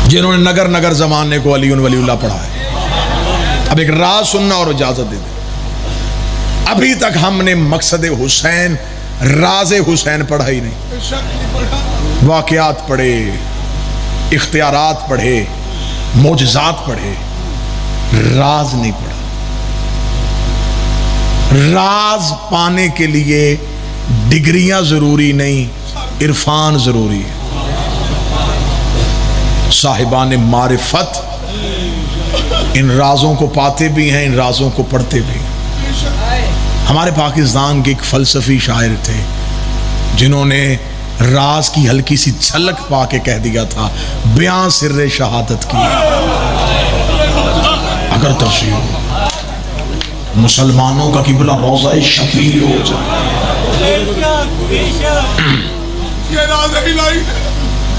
जिन्होंने नगर नगर जमाने को अली वलीउल्लाह पढ़ा है। अब एक राज सुनना और इजाजत दे दे। अभी तक हमने मकसद हुसैन राज हुसैन पढ़ा ही नहीं। वाक़यात पढ़े, इख्तियारात पढ़े, मोजज़ात पढ़े, राज नहीं पढ़ा। राज पाने के लिए डिग्रियां जरूरी नहीं, इरफान जरूरी है। साहिबान मारिफत इन राजों को पाते भी हैं, इन राजों को पढ़ते भी हैं। हमारे पाकिस्तान के एक फलसफी शायर थे जिन्होंने राज की हल्की सी झलक पाके कह दिया था, बयां सिर्रे शहादत की अगर तफसीर हो, मुसलमानों का किबला रोज़ा शफीर हो जाए।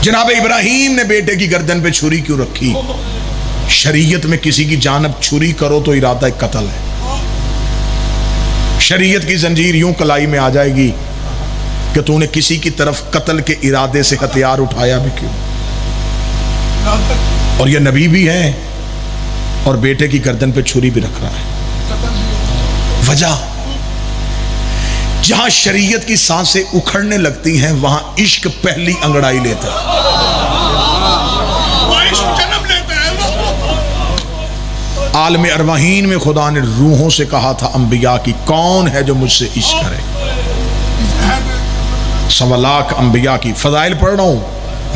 जनाब इब्राहीम ने बेटे की गर्दन पे छुरी क्यों रखी? शरीयत में किसी की जानब छुरी करो तो इरादा कत्ल है। शरीयत की जंजीर यूं कलाई में आ जाएगी कि तूने किसी की तरफ कत्ल के इरादे से हथियार उठाया भी क्यों? और यह नबी भी है और बेटे की गर्दन पे छुरी भी रख रहा है। वजह, जहां शरीयत की सांसें उखड़ने लगती हैं वहां इश्क पहली अंगड़ाई लेता है। आलम अरवाहीन में खुदा ने रूहों से कहा था अंबिया की, कौन है जो मुझसे इश्क करे? 1.25 लाख अंबिया की फजाइल पढ़ रहा हूं,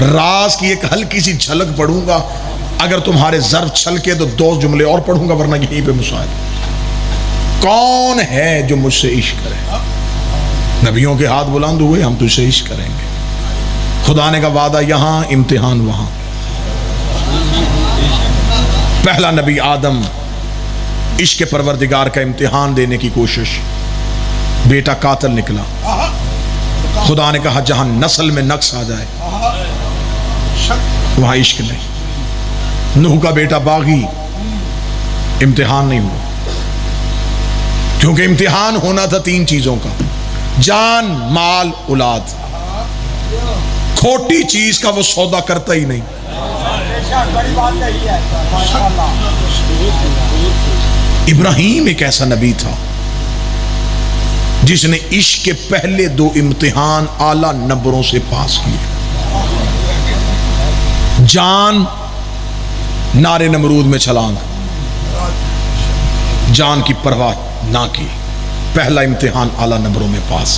राज की एक हल्की सी झलक पढ़ूंगा। अगर तुम्हारे ज़र्फ छलके तो 2 जुमले और पढ़ूंगा, वरना यहीं पे मुसाइल। कौन है जो मुझसे इश्क करे? नबियों के हाथ बुलंद हुए, हम तुझसे इश्क करेंगे। खुदा ने का वादा यहां, इम्तिहान वहां। पहला नबी आदम, इश्क परवरदिगार का इम्तिहान देने की कोशिश, बेटा कातिल निकला। खुदा ने कहा जहां नस्ल में नक्स आ जाए वहां इश्क नहीं। नूह का बेटा बागी, इम्तिहान नहीं हुआ, क्योंकि इम्तिहान होना था 3 चीजों का, जान, माल, औलाद। खोटी चीज का वो सौदा करता ही नहीं। इब्राहीम एक ऐसा नबी था जिसने इश्क के पहले 2 इम्तिहान आला नंबरों से पास किए। जान, नारे नमरूद में छलांग, जान की परवाह ना की, पहला इम्तिहान आला नंबरों में पास।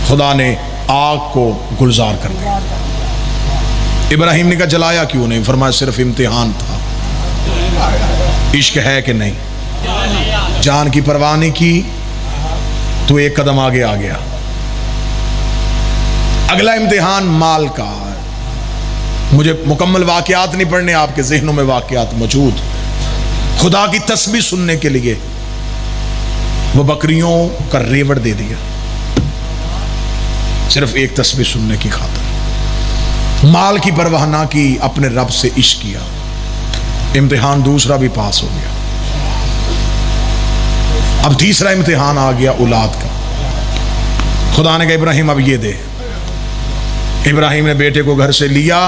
खुदा ने आग को गुलजार कर दिया। इब्राहीम ने कहा जलाया क्यों नहीं? फरमाया सिर्फ इम्तिहान था, इश्क है कि नहीं। जान की परवाह नहीं की तो 1 कदम आगे आ गया। अगला इम्तिहान माल का। मुझे मुकम्मल वाकयात नहीं पढ़ने, आपके जहनों में वाकयात मौजूद। खुदा की तस्बीह सुनने के लिए वो बकरियों का रेवड़ दे दिया, सिर्फ एक तस्बीह सुनने की खातिर। माल की परवाह ना की, अपने रब से इश्क किया। इम्तिहान दूसरा भी पास हो गया। अब तीसरा इम्तिहान आ गया औलाद का। खुदा ने कहा इब्राहिम अब ये दे। इब्राहिम ने बेटे को घर से लिया,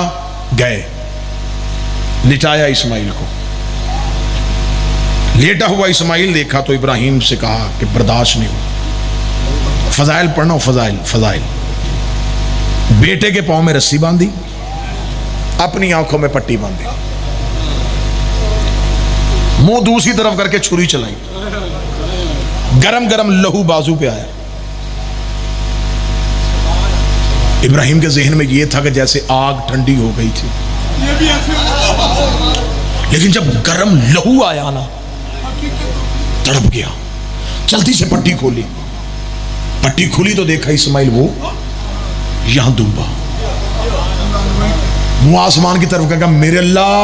गए, लिटाया इस्माइल को। लेटा हुआ इस्माइल देखा तो इब्राहिम से कहा कि बर्दाश्त नहीं हुआ। फजाइल पढ़ना, फजाइल फजाइल। बेटे के पांव में रस्सी बांधी, अपनी आंखों में पट्टी बांधी, मुंह दूसरी तरफ करके छुरी चलाई। गरम गरम लहू बाजू पे आया। इब्राहिम के जहन में यह था कि जैसे आग ठंडी हो गई थी, लेकिन जब गरम लहू आया ना, तड़प गया। जल्दी से पट्टी खोली। पट्टी खुली तो देखा इस्माइल वो यहां डूबा, मुंह आसमान की तरफ कहा मेरे अल्लाह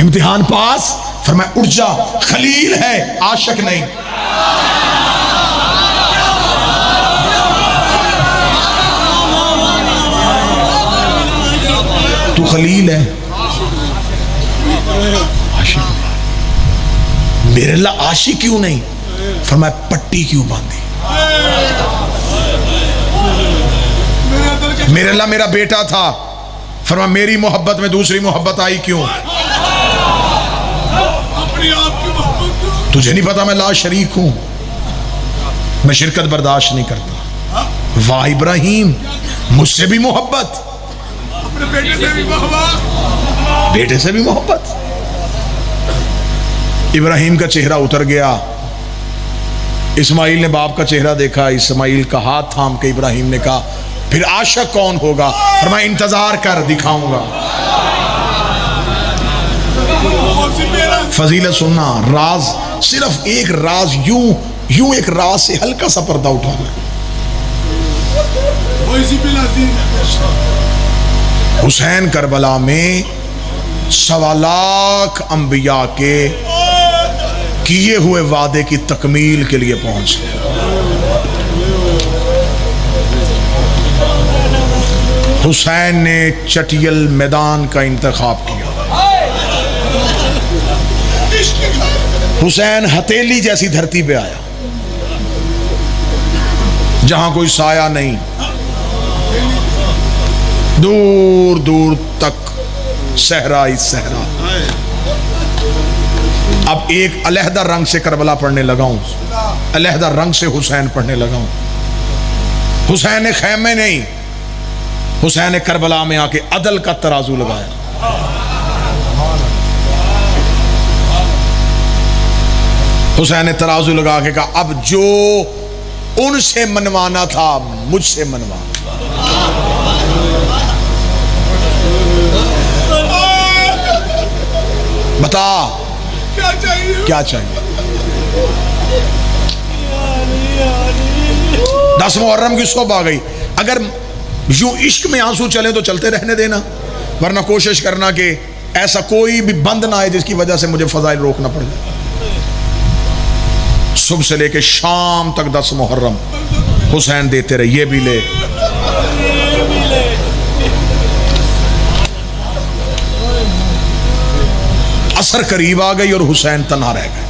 इम्तिहान पास। फरमाया उठ जा, खलील है, आशिक नहीं। तू खलील है, आशिक। मेरे अल्लाह आशिक क्यों नहीं? फरमाया पट्टी क्यों बांधी? मेरे अल्लाह मेरा बेटा था। फरमा मेरी मोहब्बत में दूसरी मोहब्बत आई क्यों? तुझे नहीं पता मैं ला शरीक हूं, मैं शिरकत बर्दाश्त नहीं करता। वाह इब्राहिम, मुझसे भी मोहब्बत, अपने बेटे से भी मोहब्बत, बेटे से भी मोहब्बत। इब्राहिम का चेहरा उतर गया। इस्माइल ने बाप का चेहरा देखा। इस्माइल का हाथ थाम के इब्राहिम ने कहा फिर आशिक कौन होगा? फरमाया इंतजार कर, दिखाऊंगा। फजीलत सुनना, राज सिर्फ एक राज, यूं एक राज से हल्का सा पर्दा उठा ले। हुसैन करबला में 1.25 लाख अंबिया के किए हुए वादे की तकमील के लिए पहुंचे। हुसैन ने चटियल मैदान का इंतखाब किया। हुसैन हथेली जैसी धरती पे आया जहां कोई साया नहीं, दूर दूर तक सहरा ही सहरा। अब एक अलहदा रंग से करबला पढ़ने लगा हूं, अलहदा रंग से हुसैन पढ़ने लगा हूं। हुसैन ने खैमे नहीं, हुसैन ने करबला में आके अदल का तराजू लगाया। हुसैन ने तराजू लगा के कहा अब जो उनसे मनवाना था मुझसे मनवा। बता क्या चाहिए? 10 मुहर्रम की सुबह आ गई। अगर यूं इश्क में आंसू चले तो चलते रहने देना, वरना कोशिश करना कि ऐसा कोई भी बंद ना आए जिसकी वजह से मुझे फजाइल रोकना पड़ जाए। सुबह से लेके शाम तक 10 मुहर्रम हुसैन देते रहे, ये भी ले। असर करीब आ गई और हुसैन तन्हा रह गए।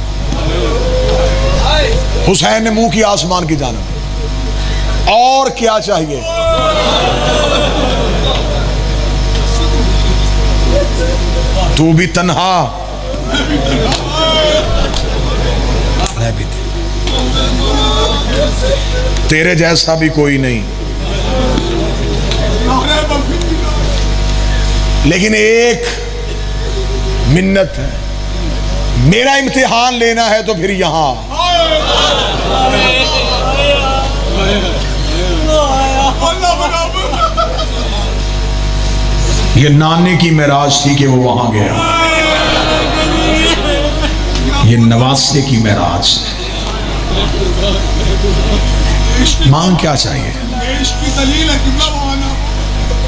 हुसैन ने मुंह की आसमान की जानिब, और क्या चाहिए? तू भी तन्हा, मैं भी, तेरे जैसा भी कोई नहीं। लेकिन एक मिन्नत है, मेरा इम्तिहान लेना है तो फिर यहां। ये नाने की मेराज थी कि वो वहां गया, ये नवासे की मेराज। मांग क्या चाहिए?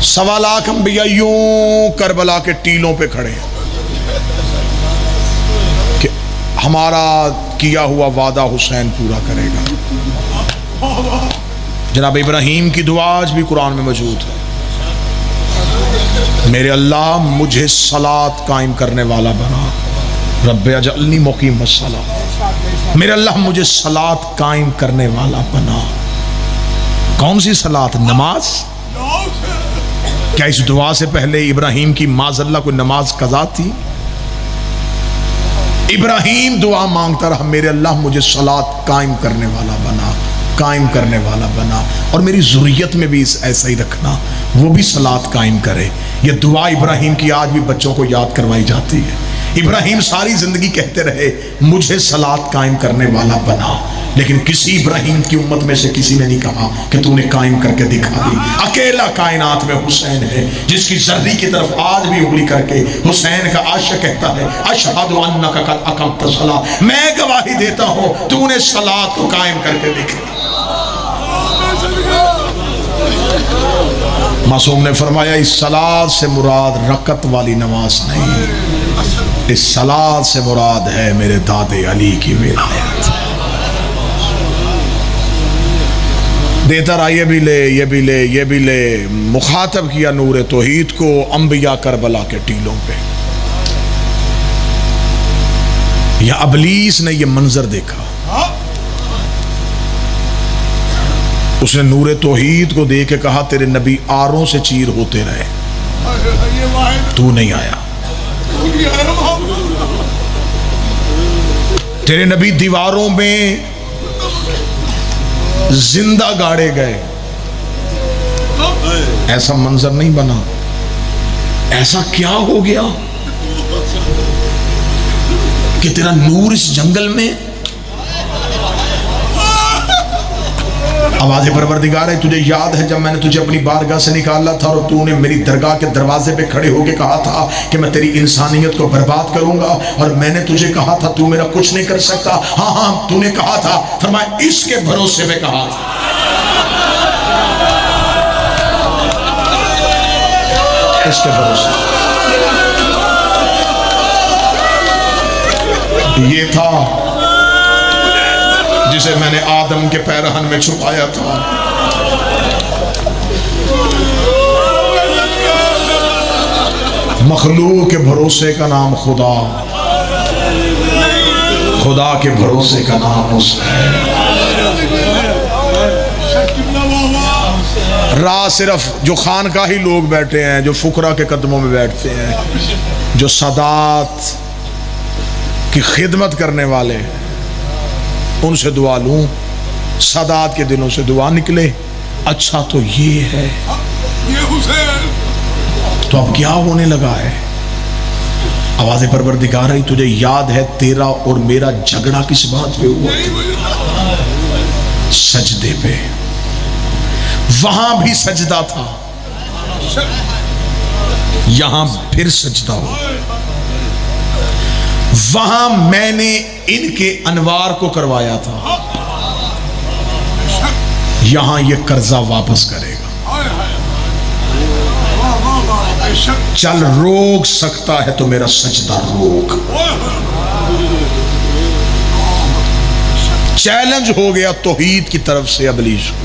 1.25 लाख अंबिया यूं करबला के टीलों पे खड़े हैं कि हमारा किया हुआ वादा हुसैन पूरा करेगा। जनाब इब्राहिम की दुआ आज भी कुरान में मौजूद है। मेरे अल्लाह मुझे सलात कायम करने वाला बना, रब्बे अजअलनी मुकीम अस्सला। मेरे अल्लाह मुझे सलात कायम करने वाला बना। कौन सी सलात? नमाज। क्या इस दुआ से पहले इब्राहिम की माज़अल्लाह कोई नमाज कज़ा थी? इब्राहिम दुआ मांगता रहा, मेरे अल्लाह मुझे सलात कायम करने वाला बना, कायम करने वाला बना, और मेरी ज़ुर्रियत में भी ऐसा ही रखना, वो भी सलात कायम करे। ये दुआ इब्राहिम की आज भी बच्चों को याद करवाई जाती है। इब्राहिम सारी जिंदगी कहते रहे मुझे सलात कायम करने वाला बना, लेकिन किसी इब्राहिम की उम्मत में से किसी ने नहीं कहा कि तूने कायम करके दिखा दी। अकेला कायनात में हुसैन है जिसकी जर्री की तरफ आज भी उंगली करके हुसैन का आशिक कहता है अशहदु अन्नका क़द अक़मत सला, मैं गवाही देता हूँ तूने सलात को कायम करके दिखा। मासूम ने फरमाया इस सलात से मुराद रकत वाली नमाज नहीं, इस सलात से मुराद है मेरे दादे अली की विलायत। देता रहा, ये भी ले, ये भी ले, ये भी ले। मुखातब किया नूर तौहीद को अंबिया करबला के टीलों पे। या अबलीस ने यह मंजर देखा, उसने नूर तौहीद को देख के कहा तेरे नबी आरों से चीर होते रहे, तू नहीं आया। तेरे नबी दीवारों में जिंदा गाड़े गए, ऐसा मंजर नहीं बना। ऐसा क्या हो गया कि तेरा नूर इस जंगल में? आवाज़ परवरदिगार है, तुझे याद है जब मैंने तुझे अपनी बारगाह से निकाला था और तूने मेरी दरगाह के दरवाजे पे खड़े होके कहा था कि मैं तेरी इंसानियत को बर्बाद करूंगा, और मैंने तुझे कहा था तू मेरा कुछ नहीं कर सकता। हाँ हाँ तूने कहा था, फरमाया इसके भरोसे पे कहा था। इसके भरोसे ये था जिसे मैंने आदम के पैरहन में छुपाया था। मखलूक के भरोसे का नाम खुदा, खुदा के भरोसे का नाम हुसैन। राह सिर्फ जो खानकाही लोग बैठे हैं, जो फुकरा के कदमों में बैठते हैं, जो सादात की खिदमत करने वाले, उनसे दुआ लूं। सादात के दिनों से दुआ निकले, अच्छा तो ये है, ये हुसैन। तो अब क्या होने लगा है? आवाज़ परवरदिगार है, तुझे याद है तेरा और मेरा झगड़ा किस बात पे हुआ? सजदे पे। वहां भी सजदा था, यहां फिर सजदा हो। वहां मैंने इनके अनवार को करवाया था, यहां ये कर्जा वापस करेगा। चल रोक सकता है तो मेरा सजदा रोक। चैलेंज हो गया तौहीद की तरफ से इब्लीस को।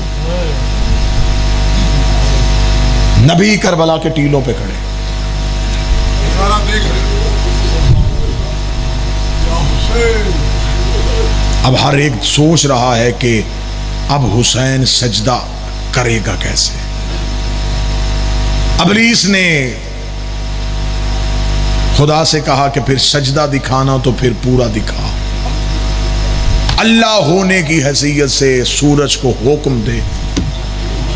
नबी करबला के टीलों पे खड़े, अब हर एक सोच रहा है कि अब हुसैन सजदा करेगा कैसे। इब्लीस ने खुदा से कहा कि फिर सजदा दिखाना तो फिर पूरा दिखा। अल्लाह होने की हैसियत से सूरज को हुक्म दे,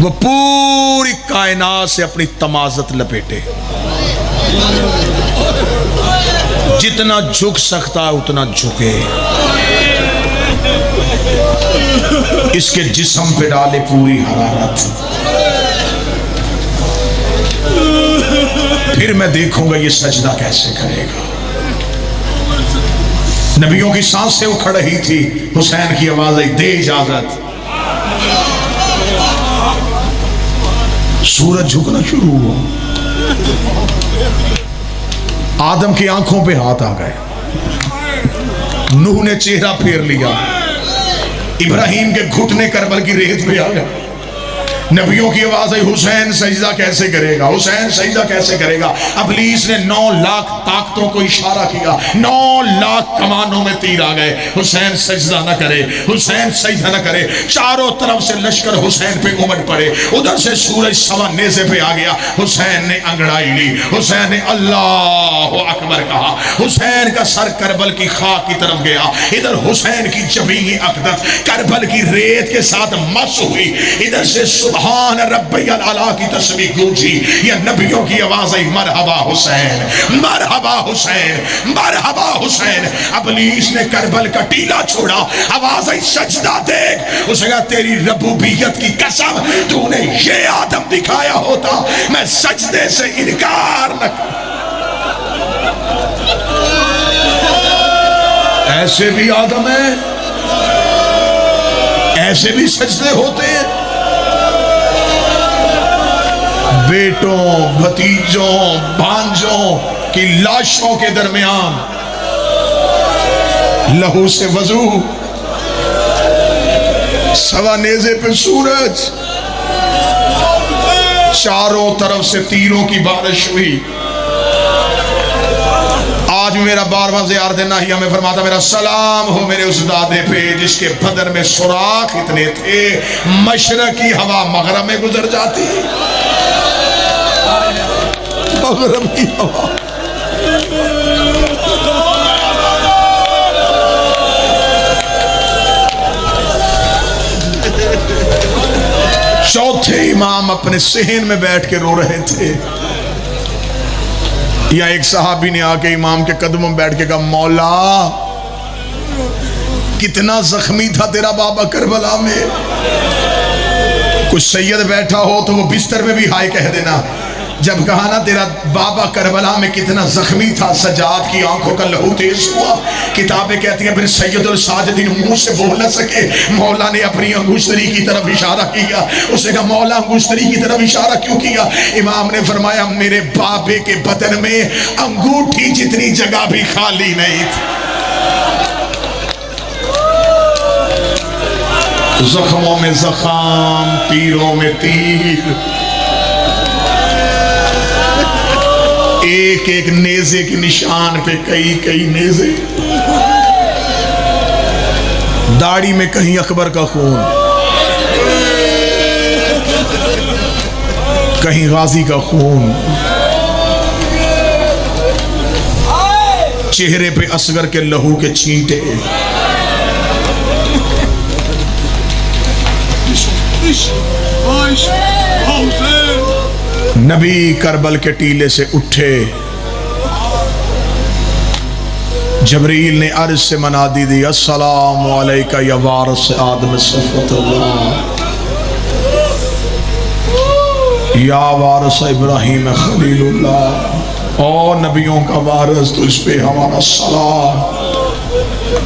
वो पूरी कायनात से अपनी तमाज़त लपेटे, जितना झुक सकता है उतना झुके, इसके जिस्म पे डाले पूरी हरारत, फिर मैं देखूंगा ये सजदा कैसे करेगा। नबियों की सांसें उखड़ रही थी, हुसैन की आवाज आई, दे इजाजत। सूरज झुकना शुरू हुआ, आदम की आंखों पे हाथ आ गए, नूह ने चेहरा फेर लिया, इब्राहिम के घुटने करबल की रेत पे आ गए। नबियों की आवाज आई, हुसैन सजदा कैसे करेगा, हुसैन सजदा कैसे करेगा। इब्लीस ने 9 लाख ताकतों को इशारा किया, 9 लाख कमानों में तीर आ गए, हुसैन सजदा न करे, हुसैन सजदा न करे। चारों तरफ से लश्कर हुसैन पे उमड़ पड़े, उधर से सूरज सवा नेज़े पे आ गया। हुसैन ने अंगड़ाई ली, हुसैन ने अल्लाह अकबर कहा, हुसैन का सर करबल की खाक की तरफ गया, इधर हुसैन की जबीनी अक़दस करबल की रेत के साथ मस हुई, इधर से सुभान रब्बियल आला की तस्बीह गूंजी। ये नबियों की आवाज आई, मरहबा हुसैन, मरहबा हुसैन, मरहबा हुसैन। इब्लीस ने करबल का टीला छोड़ा, आवाज आई, सजदा देख। उसने कहा, तेरी रबूबियत की कसम, तूने ये आदम दिखाया होता मैं सजदे से इनकार न कर। ऐसे भी आदम है, ऐसे भी सजदे होते हैं। बेटों, भतीजों, भांजों की लाशों के दरमियान लहू से वजू, सवा नेज़े पे सूरज, चारों तरफ से तीरों की बारिश हुई। आज मेरा 12वां ज़ियारत नाहिया में फरमाता, मेरा सलाम हो मेरे उस दादे पे जिसके बदन में सुराख इतने थे, मशरक़ की हवा मग़रिब में गुजर जाती। मगरब की हवा। चौथे इमाम अपने सहन में बैठ के रो रहे थे, या एक सहाबी ने आके इमाम के कदमों में बैठ के कहा, मौला कितना जख्मी था तेरा बाबा करबला में। कुछ सैयद बैठा हो तो वो बिस्तर में भी हाय कह देना। जब कहा ना तेरा बाबा करबला में कितना जख्मी था, सजाद की आंखों का लहू तेज हुआ। किताबें कहती हैं फिर सैयदुल साजिदीन मुंह से बोल न सके, मौला ने अपनी अंगूष्ठरी की तरफ इशारा किया। उसे कहा, मौला अंगूष्ठरी की तरफ इशारा क्यों किया? इमाम ने फरमाया, मेरे बाबे के बदन में अंगूठी जितनी जगह भी खाली नहीं थी। जख्मों में जख्म, तीरों में तीर, एक एक नेज़े के निशान पे कई कई नेज़े। दाढ़ी में कहीं अकबर का खून, कहीं गाजी का खून, चेहरे पे असगर के लहू के छींटे। नबी करबल के टीले से उठे। जबरील ने अर्ज से मनादी दी, अस्सलामु अलैका या वारिस आदम सफ़तुल्लाह, या वारिस इब्राहीम खलीलुल्लाह। और नबियों का वारिस, तो इस पे हमारा सलाम।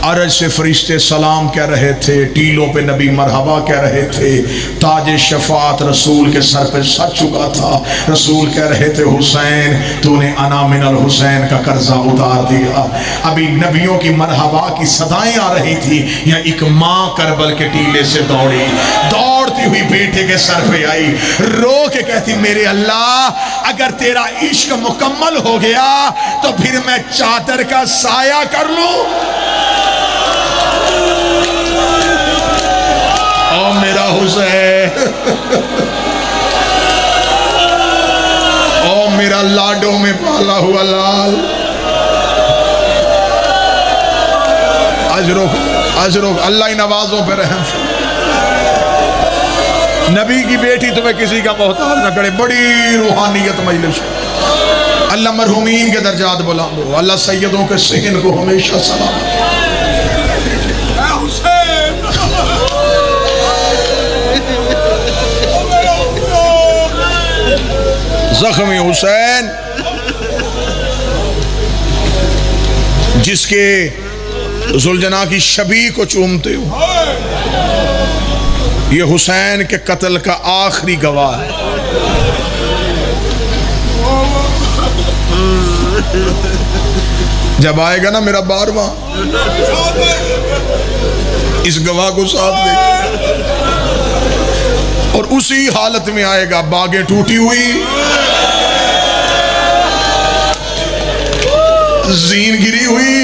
अरज से फरिश्ते सलाम कह रहे थे, टीलों पे नबी मरहबा कह रहे थे। ताज शफात रसूल के सर पे सच चुका था। रसूल कह रहे थे, हुसैन तूने अना मिनल हुसैन का कर्जा उतार दिया। अभी नबियों की मरहबा की सदाएं आ रही थी, या एक माँ करबल के टीले से दौड़ी, दौड़ती हुई बेटे के सर पे आई, रो के कहती, मेरे अल्लाह अगर तेरा इश्क मुकम्मल हो गया तो फिर मैं चादर का साया कर लूं। ओ मेरा हुसैन, ओ मेरा लाडों में पाला हुआ लाल। अजरो अल्लाह ही नवाजों पे रहम। नबी की बेटी तुम्हें किसी का मोहताज न करे। बड़ी रूहानियत मजलिस। अल्लाह मरहूमीन के दर्जात बुलंद हो। अल्लाह सैयदों के सहन को हमेशा सलाम। जख्मी हुसैन, जिसके जुल्जना की शबी को चूमते हो, ये हुसैन के कत्ल का आखिरी गवाह है। जब आएगा ना मेरा बारवां, इस गवाह को साथ देगा, और उसी हालत में आएगा, बागें टूटी हुई, जीन गिरी हुई।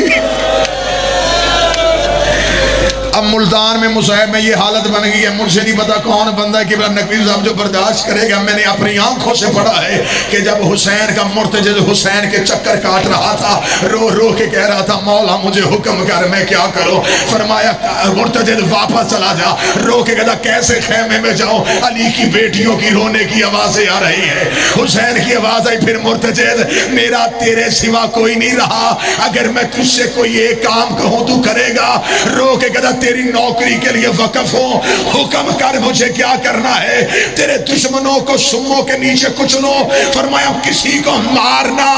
अब मुल्तान में मुसाहिब में ये हालत बन गई है, मुझे नहीं पता कौन बंदा है कि नकवी साहब जो बर्दाश्त करेगा। मैंने अपनी आंखों से पढ़ा है कि जब हुसैन का मुर्तजिद हुसैन के चक्कर काट रहा था, रो रो के कह रहा था, मौला मुझे हुक्म कर, मैं क्या करूं? फरमाया, मुर्तजिद वापस चला जा। रो के कहता, कैसे खेमे में जाऊं? अली की बेटियों की रोने की आवाजें आ रही है। हुसैन की आवाज आई, फिर मुर्तजिद, मेरा तेरे सिवा कोई नहीं रहा, अगर मैं तुझसे कोई एक काम कहूं तू करेगा? रो के कहता, तेरी नौकरी के लिए वक़्फ़ हूं, हुक्म कर मुझे क्या करना है? तेरे दुश्मनों को सुम्मों के नीचे कुचलो। फरमाया, किसी को मारना,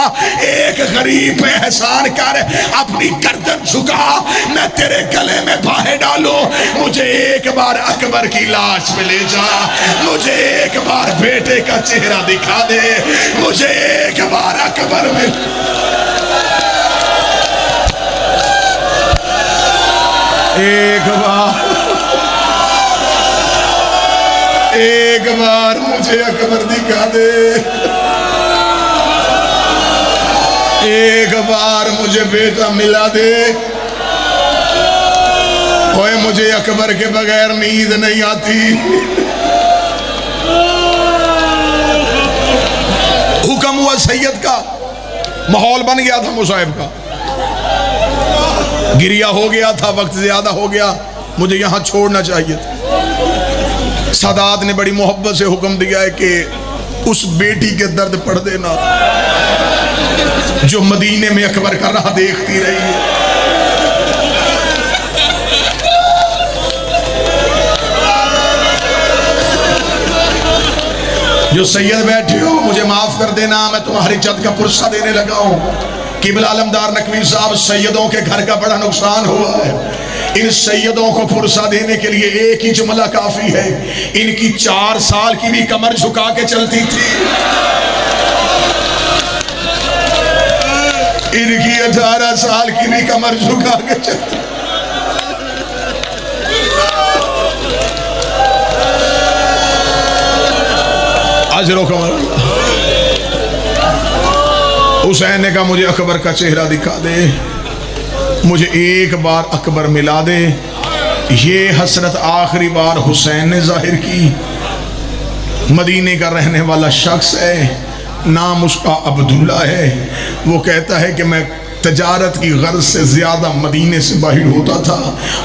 एक गरीब पे एहसान कर, अपनी गर्दन झुका, मैं तेरे गले में बाहें डालूं। मुझे एक बार अकबर की लाश पे ले जा, मुझे एक बार बेटे का चेहरा दिखा दे, मुझे एक बार अकबर में। एक बार मुझे अकबर दिखा दे, एक बार मुझे बेटा मिला दे। ओए मुझे अकबर के बगैर नींद नहीं आती। हुक्म हुआ सैयद का माहौल बन गया था, मुसाहिब का गिरिया हो गया था, वक्त ज्यादा हो गया, मुझे यहां छोड़ना चाहिए था। सादात ने बड़ी मोहब्बत से हुक्म दिया है कि उस बेटी के दर्द पढ़ देना जो मदीने में अकबर का राह देखती रही है। जो सैयद बैठे हो, मुझे माफ कर देना, मैं तुम्हारी इज्जत का पुरस्कार देने लगा हूं। किबला आलमदार नकवी साहब, सैयदों के घर का बड़ा नुकसान हुआ है। इन सैयदों को फुर्सा देने के लिए एक ही जुमला काफी है, इनकी 4 साल की भी कमर झुका के चलती थी, इनकी 18 साल की भी कमर झुका के चलती। अजरो कमर। हुसैन ने कहा मुझे अकबर का चेहरा दिखा दे, मुझे एक बार अकबर मिला दे। ये हसरत आखिरी बार हुसैन ने जाहिर की। मदीने का रहने वाला शख्स है, नाम उसका अब्दुल्ला है। वो कहता है कि मैं तजारत की गर्ज से ज़्यादा मदीने से बाहर होता था।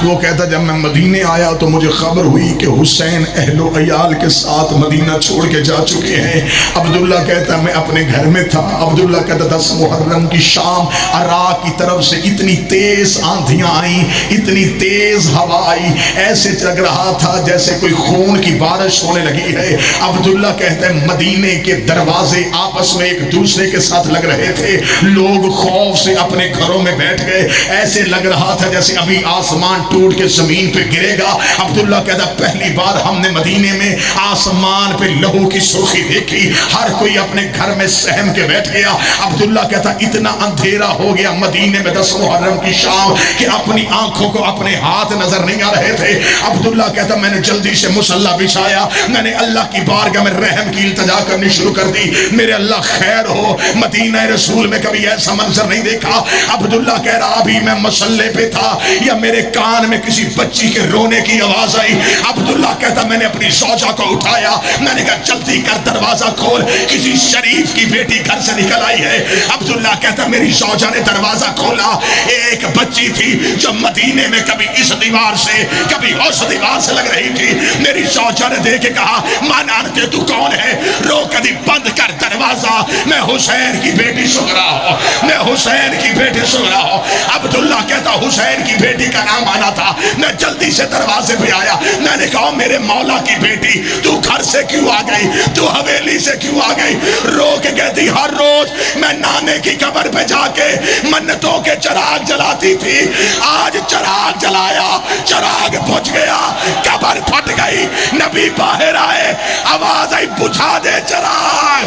वो कहता जब मैं मदीने आया तो मुझे खबर हुई कि हुसैन अहलो अयाल के साथ मदीना छोड़ के जा चुके हैं। अब्दुल्ला कहता मैं अपने घर में था। अब्दुल्ला कहता 10 मुहर्रम की शाम अराक की तरफ से इतनी तेज आंधियां आई, इतनी तेज हवा आई, ऐसे लग रहा था जैसे कोई खून की बारिश होने लगी है। अब्दुल्ला कहता है मदीने के दरवाजे आपस में एक दूसरे के साथ लग रहे थे, लोग खौफ से अपने घरों में बैठ गए, ऐसे लग रहा था जैसे अभी आसमान टूट के जमीन पे गिरेगा। अब्दुल्ला कहता पहली बार हमने मदीने में आसमान पे लहू की सुर्खी देखी, हर कोई अपने घर में सहम के बैठ गया। अब्दुल्ला कहता इतना अंधेरा हो गया मदीने में 10 मुहर्रम की शाम कि अपनी आंखों को अपने हाथ नजर नहीं आ रहे थे। अब्दुल्ला कहता मैंने जल्दी से मुसल्ला बिछाया, मैंने अल्लाह की बारगाह में रहम की इल्तिजा करनी शुरू कर दी। मेरे अल्लाह खैर हो, मदीना रसूल में कभी ऐसा मंजर नहीं देखा। अब्दुल्ला कह रहा अभी मैं मसल्ले पे था या मेरे कान में किसी बच्ची के रोने की आवाज आई। अब्दुल्ला कहता मैंने अपनी सौजा को उठाया, मैंने कहा जल्दी कर दरवाजा खोल, किसी शरीफ की बेटी घर से निकल आई है। अब्दुल्ला कहता मेरी सौजा ने दरवाजा खोला, एक बच्ची थी जो मदीने में कभी इस दीवार से कभी उस दीवार से लग रही थी। मेरी सौजा ने देख के कहा माना के तू कौन है, रो कभी बंद कर दरवाजा, मैं हुसैन की बेटी सुन रहा हूं, मैं हुसैन की बेटी सुन रहा हूं। अब्दुल्ला कहता हुसैन की बेटी का नाम आना था। मैं जल्दी से दरवाजे पे आया, मैंने कहा मेरे मौला की बेटी तू घर से क्यों आ गई, तू हवेली से क्यों आ गई। रो के कहती हर रोज मैं नाने की कब्र पे जाके मन्नतों के चिराग जलाती थी, आज चिराग जलाया, चिराग बुझ गया, कब्र फट गई। नबी बाहर आए, आवाज आई बुझा दे चिराग,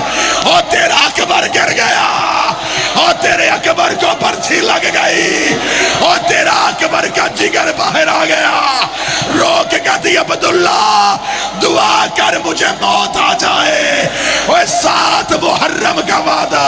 और तेरा अकबर गिर गया, और तेरे अकबर को बरछी लग गई, और तेरा अकबर का जिगर बाहर आ गया। रो के कहती अब्दुल्ला दुआ कर मुझे मौत आ जाए, और 7 मुहर्रम का वादा